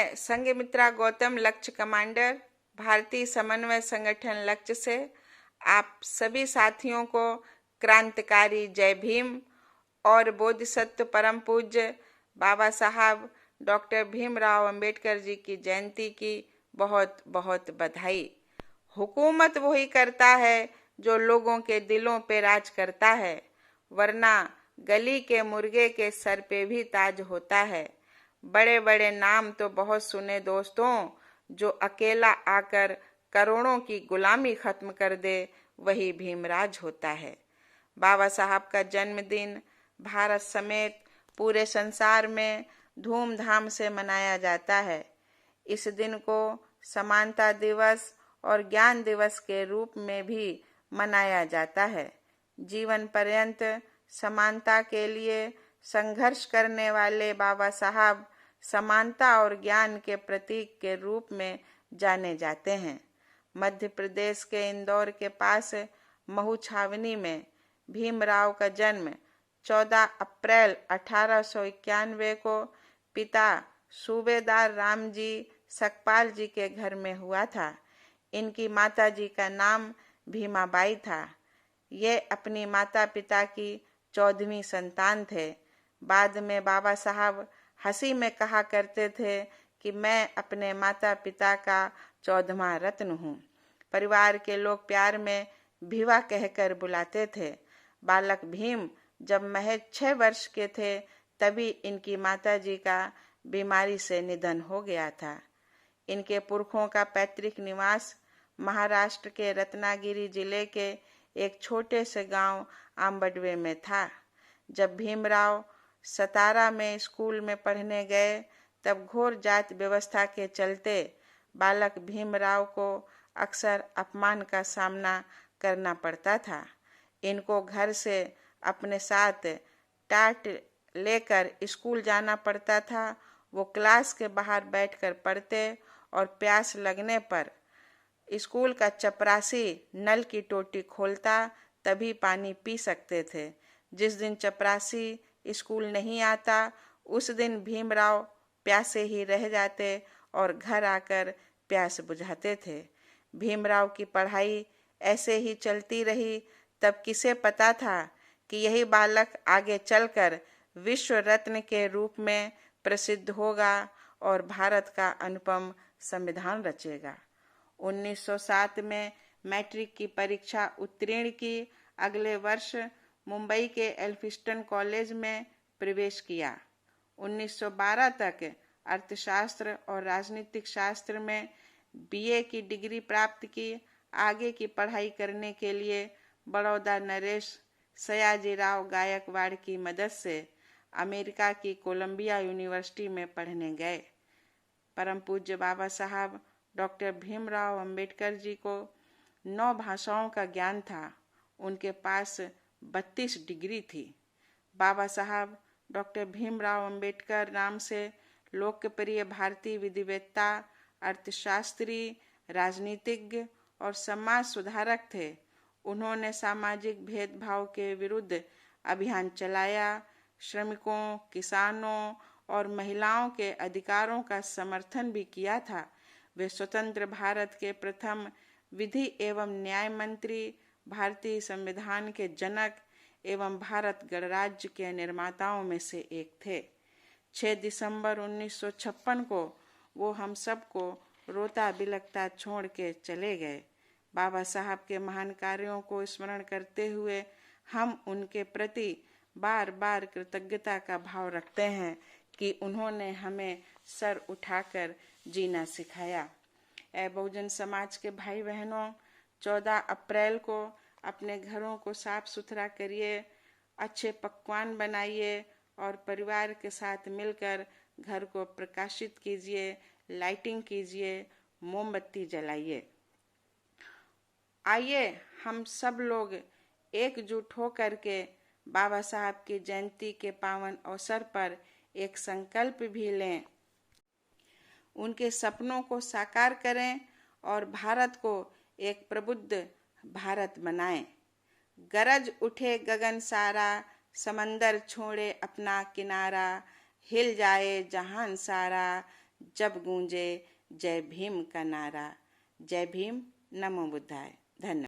मैं संघमित्रा गौतम, लक्ष्य कमांडर, भारतीय समन्वय संगठन लक्ष्य से आप सभी साथियों को क्रांतिकारी जय भीम और बोधिसत्व परम पूज्य बाबा साहब डॉक्टर भीमराव अंबेडकर जी की जयंती की बहुत बहुत बधाई। हुकूमत वही करता है जो लोगों के दिलों पे राज करता है, वरना गली के मुर्गे के सर पे भी ताज होता है। बड़े बड़े नाम तो बहुत सुने दोस्तों, जो अकेला आकर करोड़ों की गुलामी खत्म कर दे वही भीमराज होता है। बाबा साहब का जन्मदिन भारत समेत पूरे संसार में धूमधाम से मनाया जाता है। इस दिन को समानता दिवस और ज्ञान दिवस के रूप में भी मनाया जाता है। जीवन पर्यंत समानता के लिए संघर्ष करने वाले बाबा साहब समानता और ज्ञान के प्रतीक के रूप में जाने जाते हैं। मध्य प्रदेश के इंदौर के पास महू छावनी में भीमराव का जन्म 14 अप्रैल 1891 को पिता सूबेदार रामजी सकपाल जी के घर में हुआ था। इनकी माता जी का नाम भीमाबाई था। ये अपनी माता पिता की 14वीं संतान थे। बाद में बाबा साहब हंसी में कहा करते थे कि मैं अपने माता पिता का 14वां रत्न हूँ। परिवार के लोग प्यार में भीवा कहकर बुलाते थे। बालक भीम जब महज 6 वर्ष के थे तभी इनकी माताजी का बीमारी से निधन हो गया था। इनके पुरखों का पैतृक निवास महाराष्ट्र के रत्नागिरी जिले के एक छोटे से गांव आंबडवे में था। जब भीमराव सतारा में स्कूल में पढ़ने गए तब घोर जात व्यवस्था के चलते बालक भीमराव को अक्सर अपमान का सामना करना पड़ता था। इनको घर से अपने साथ टाट लेकर स्कूल जाना पड़ता था। वो क्लास के बाहर बैठकर पढ़ते और प्यास लगने पर स्कूल का चपरासी नल की टोटी खोलता तभी पानी पी सकते थे। जिस दिन चपरासी स्कूल नहीं आता उस दिन भीमराव प्यासे ही रह जाते और घर आकर प्यास बुझाते थे। भीमराव की पढ़ाई ऐसे ही चलती रही। तब किसे पता था कि यही बालक आगे चलकर विश्व रत्न के रूप में प्रसिद्ध होगा और भारत का अनुपम संविधान रचेगा। 1907 में मैट्रिक की परीक्षा उत्तीर्ण की। अगले वर्ष मुंबई के एल्फिस्टन कॉलेज में प्रवेश किया। 1912 तक अर्थशास्त्र और राजनीतिक शास्त्र में बीए की डिग्री प्राप्त की। आगे की पढ़ाई करने के लिए बड़ौदा नरेश सयाजीराव गायकवाड़ की मदद से अमेरिका की कोलंबिया यूनिवर्सिटी में पढ़ने गए। परम पूज्य बाबा साहब डॉक्टर भीमराव अंबेडकर जी को 9 भाषाओं का ज्ञान था। उनके पास 32 डिग्री थी। बाबा साहब डॉक्टर भीमराव अंबेडकर नाम से लोकप्रिय भारतीय विधिवेत्ता, अर्थशास्त्री, राजनीतिज्ञ और समाज सुधारक थे। उन्होंने सामाजिक भेदभाव के विरुद्ध अभियान चलाया, श्रमिकों, किसानों और महिलाओं के अधिकारों का समर्थन भी किया था। वे स्वतंत्र भारत के प्रथम विधि एवं न्याय मंत्री, भारतीय संविधान के जनक एवं भारत गणराज्य के निर्माताओं में से एक थे। 6 दिसंबर 1956 को वो हम सबको रोता बिलखता छोड़ के चले गए। बाबा साहब के महान कार्यों को स्मरण करते हुए हम उनके प्रति बार बार कृतज्ञता का भाव रखते हैं कि उन्होंने हमें सर उठाकर जीना सिखाया। ऐ बहुजन समाज के भाई बहनों, 14 अप्रैल को अपने घरों को साफ सुथरा करिए, अच्छे पकवान बनाइए और परिवार के साथ मिलकर घर को प्रकाशित कीजिए, लाइटिंग कीजिए, मोमबत्ती जलाइए। आइए हम सब लोग एकजुट होकर के बाबा साहब की जयंती के पावन अवसर पर एक संकल्प भी लें, उनके सपनों को साकार करें और भारत को एक प्रबुद्ध भारत बनाएं। गरज उठे गगन सारा, समंदर छोड़े अपना किनारा, हिल जाए जहान सारा, जब गूंजे जय भीम का नारा। जय भीम, नमो बुद्धाय। धन्यवाद।